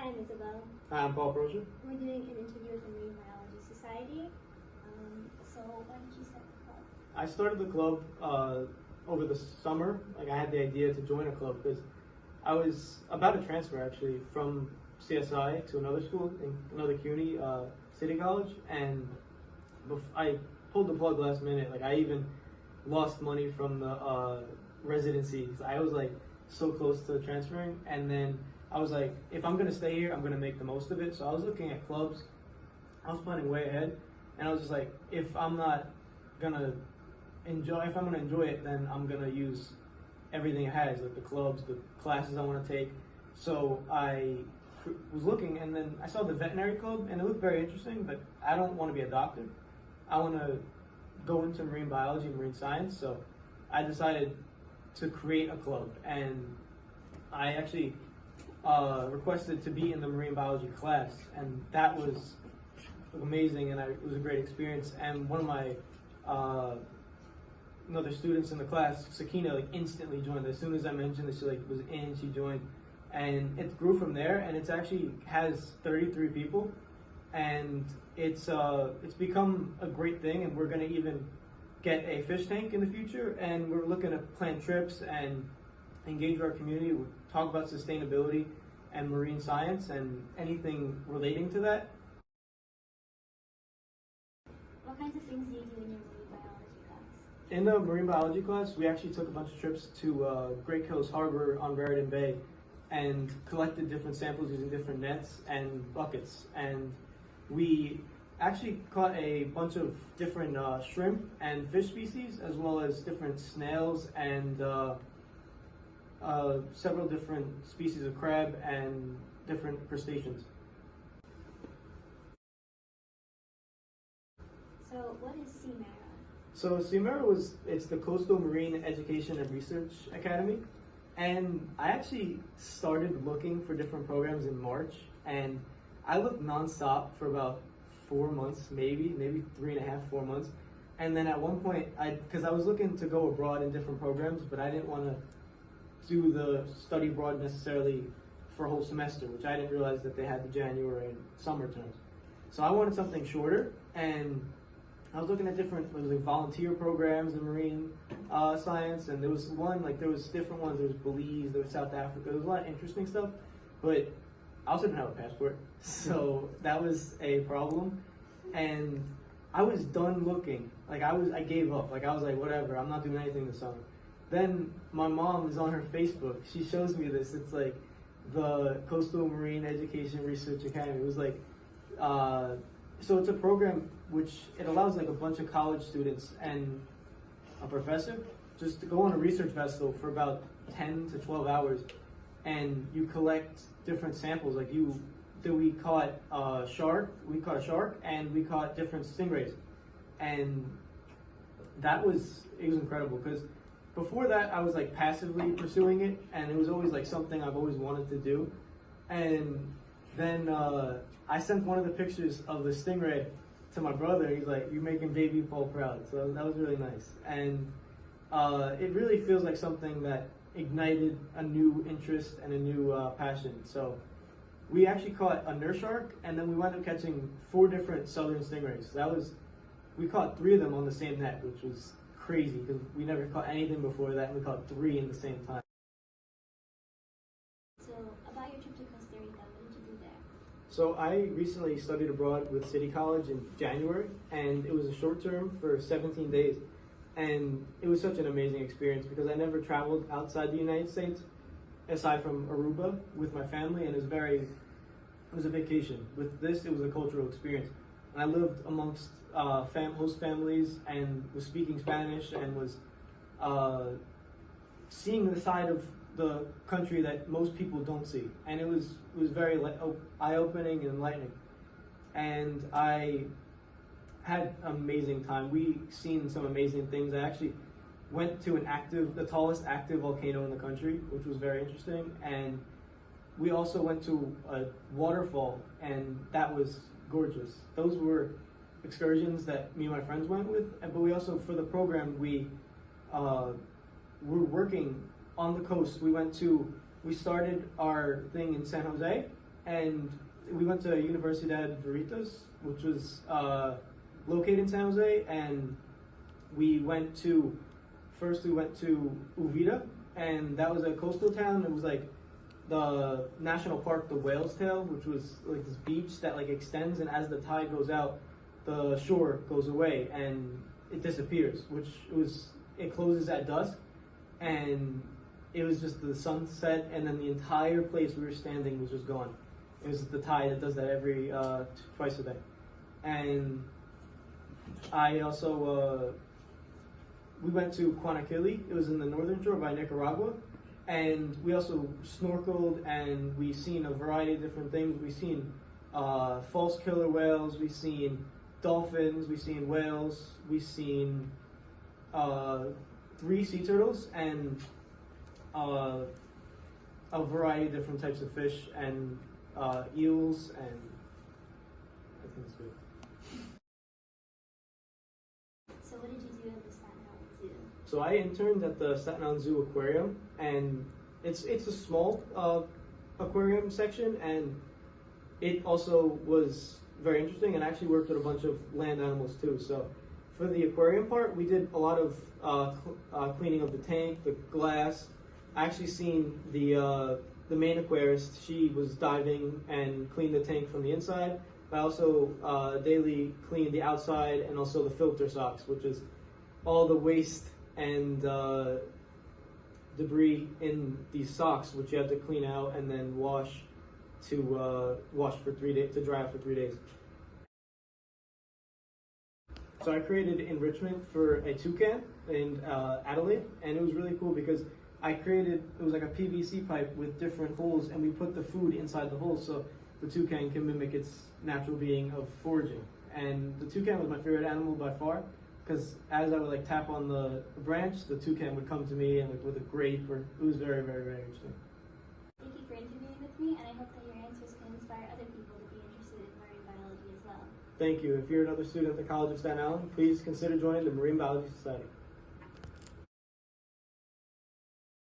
Hi, I'm Isabel. Hi, I'm Proscia. We're doing an interview with the Marine Biology Society. So why don't you start the club? I started the club over the summer. Like, I had the idea to join a club because I was about to transfer actually from CSI to another school in another CUNY, City College, and I pulled the plug last minute. Like, I even lost money from the residency. So I was like so close to transferring, and then I was like, if I'm gonna stay here, I'm gonna make the most of it. So I was looking at clubs. I was planning way ahead, and I was just like, if I'm gonna enjoy it, then I'm gonna use everything it has, like the clubs, the classes I want to take. So I was looking, and then I saw the veterinary club, and it looked very interesting. But I don't want to be a doctor. I want to go into marine biology, marine science. So I decided to create a club, and I actually requested to be in the marine biology class, and that was amazing, and it was a great experience. And one of my other students in the class, Sakina, like instantly joined. As soon as I mentioned that she was in, she joined, and it grew from there. And it's actually has 33 people, and it's become a great thing. And we're gonna even get a fish tank in the future, and we're looking to plan trips and engage our community. We'll talk about sustainability and marine science and anything relating to that. What kinds of things do you do in your marine biology class? In the marine biology class, we actually took a bunch of trips to Great Coast Harbor on Raritan Bay and collected different samples using different nets and buckets. And we actually caught a bunch of different shrimp and fish species, as well as different snails and several different species of crab and different crustaceans. So what is CMARA? So CMARA it's the Coastal Marine Education and Research Academy. And I actually started looking for different programs in March, and I looked nonstop for about 4 months, maybe 3.5, 4 months. And then at one point, because I was looking to go abroad in different programs, but I didn't want to do the study abroad necessarily for a whole semester, which I didn't realize that they had the January and summer terms. So I wanted something shorter, and I was looking at different volunteer programs in marine science, and there was different ones. There was Belize, there was South Africa. There was a lot of interesting stuff, but I also didn't have a passport, so that was a problem. And I was done looking. I gave up. I was like, whatever, I'm not doing anything this summer. Then my mom is on her Facebook. She shows me this. It's like the Coastal Marine Education Research Academy. It was like, so it's a program which it allows a bunch of college students and a professor just to go on a research vessel for about 10 to 12 hours, and you collect different samples. We caught a shark, and we caught different stingrays, and it was incredible because before that I was passively pursuing it, and it was always something I've always wanted to do. And then I sent one of the pictures of the stingray to my brother. He's like, "You're making baby Paul proud." So that was really nice, and it really feels like something that ignited a new interest and a new passion. So we actually caught a nurse shark, and then we wound up catching 4 different southern stingrays. We caught 3 of them on the same net, which was crazy because we never caught anything before that, and we caught 3 in the same time. So about your trip to Costa Rica, what did you do there? So I recently studied abroad with City College in January, and it was a short term for 17 days. And it was such an amazing experience because I never traveled outside the United States, aside from Aruba with my family, and it was a vacation. With this, it was a cultural experience. And I lived amongst host families and was speaking Spanish and was seeing the side of the country that most people don't see. And it was very eye-opening and enlightening. And I had an amazing time. We seen some amazing things. I actually went to the tallest active volcano in the country, which was very interesting. And we also went to a waterfall, and that was gorgeous. Those were excursions that me and my friends went with. But we also, for the program, we were working on the coast. We started our thing in San Jose, and we went to Universidad Veritas, which was located in San Jose, and we went to Uvita, and that was a coastal town. It was like the national park, the Whale's Tail, which was like this beach that like extends, and as the tide goes out, the shore goes away and it disappears, it closes at dusk, and it was just the sunset, and then the entire place we were standing was just gone. It was the tide that does that every twice a day. And I also we went to Guanaquili. It was in the northern shore by Nicaragua, and we also snorkeled, and we seen a variety of different things. We seen false killer whales. We seen dolphins. We seen whales. We seen 3 sea turtles and a variety of different types of fish and eels, and I think it's good. So what did you do at the Staten Island Zoo? So I interned at the Staten Island Zoo Aquarium, and it's a small aquarium section, and it also was very interesting, and I actually worked with a bunch of land animals too. So for the aquarium part, we did a lot of cleaning of the tank, the glass. I actually seen the main aquarist. She was diving and cleaned the tank from the inside. I also daily cleaned the outside and also the filter socks, which is all the waste and debris in these socks, which you have to clean out and then wash for 3 days, to dry for 3 days. So I created enrichment for a toucan in Adelaide, and it was really cool because it was like a PVC pipe with different holes, and we put the food inside the holes so the toucan can mimic its natural being of foraging. And the toucan was my favorite animal by far, because as I would like tap on the branch, the toucan would come to me and like with a grape, or it was very, very, very interesting. Thank you for interviewing with me, and I hope that your answers can inspire other people to be interested in marine biology as well. Thank you. If you're another student at the College of Staten Island, please consider joining the Marine Biology Society.